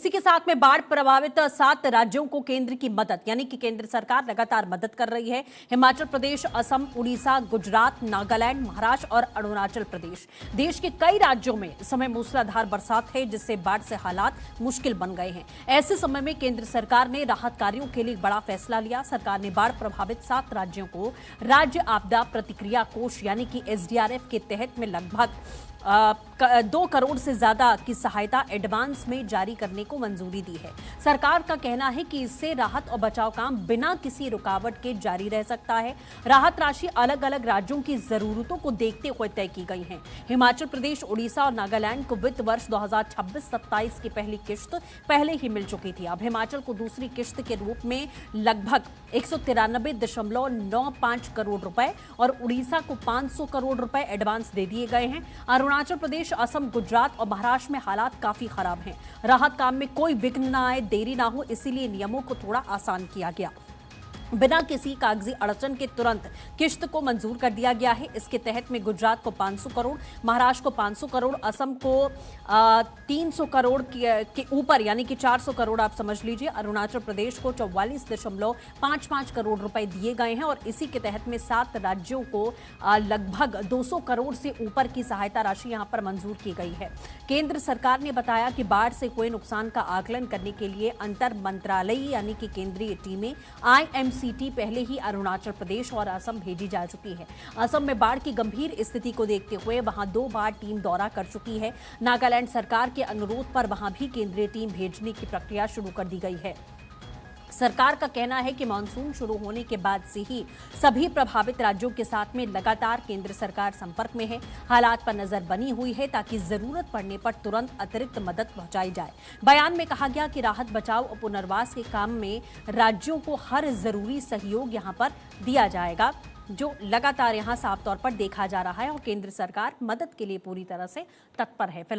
इसी के साथ में बाढ़ प्रभावित 7 राज्यों को केंद्र की मदद, यानी कि केंद्र सरकार लगातार मदद कर रही है। हिमाचल प्रदेश, असम, उड़ीसा, गुजरात, नागालैंड, महाराष्ट्र और अरुणाचल प्रदेश। देश के कई राज्यों में इस समय मूसलाधार बरसात है, जिससे बाढ़ से हालात मुश्किल बन गए हैं। ऐसे समय में केंद्र सरकार ने राहत कार्यों के लिए बड़ा फैसला लिया। सरकार ने बाढ़ प्रभावित 7 राज्यों को राज्य आपदा प्रतिक्रिया कोष यानी कि SDRF के तहत में लगभग 2 करोड़ से ज्यादा की सहायता एडवांस में जारी करने को मंजूरी दी है। सरकार का कहना है कि इससे राहत और बचाव काम बिना किसी रुकावट के जारी रह सकता है। राहत राशि अलग अलग राज्यों की जरूरतों को देखते हुए तय की गई है। हिमाचल प्रदेश, उड़ीसा और नागालैंड को वित्त वर्ष 2026-27 की पहली किश्त पहले ही मिल चुकी थी। अब हिमाचल को दूसरी किश्त के रूप में लगभग 193.95 करोड़ रुपए और उड़ीसा को 500 करोड़ रुपए एडवांस दे दिए गए हैं। अरुणाचल प्रदेश, असम, गुजरात और महाराष्ट्र में हालात काफी खराब हैं। राहत काम में कोई विघ्न न आए, देरी ना हो, इसीलिए नियमों को थोड़ा आसान किया गया। बिना किसी कागजी अड़चन के तुरंत किश्त को मंजूर कर दिया गया है। इसके तहत में गुजरात को 500 करोड़, महाराष्ट्र को 500 करोड़, असम को 300 करोड़ के ऊपर यानी कि 400 करोड़ आप समझ लीजिए। अरुणाचल प्रदेश को 44.55 करोड़ रुपए दिए गए हैं और इसी के तहत में 7 राज्यों को लगभग 200 करोड़ से ऊपर की सहायता राशि यहां पर मंजूर की गई है। केंद्र सरकार ने बताया कि बाढ़ से हुए नुकसान का आकलन करने के लिए अंतर मंत्रालयीय यानी कि केंद्रीय टीमें IMCT पहले ही अरुणाचल प्रदेश और असम भेजी जा चुकी है। असम में बाढ़ की गंभीर स्थिति को देखते हुए वहां 2 बार टीम दौरा कर चुकी है। नागालैंड सरकार के अनुरोध पर वहां भी केंद्रीय टीम भेजने की प्रक्रिया शुरू कर दी गई है। सरकार का कहना है कि मानसून शुरू होने के बाद से ही सभी प्रभावित राज्यों के साथ में लगातार केंद्र सरकार संपर्क में है। हालात पर नजर बनी हुई है ताकि जरूरत पड़ने पर तुरंत अतिरिक्त मदद पहुंचाई जाए। बयान में कहा गया कि राहत, बचाव और पुनर्वास के काम में राज्यों को हर जरूरी सहयोग यहां पर दिया जाएगा, जो लगातार यहां साफ तौर पर देखा जा रहा है और केंद्र सरकार मदद के लिए पूरी तरह से तत्पर है।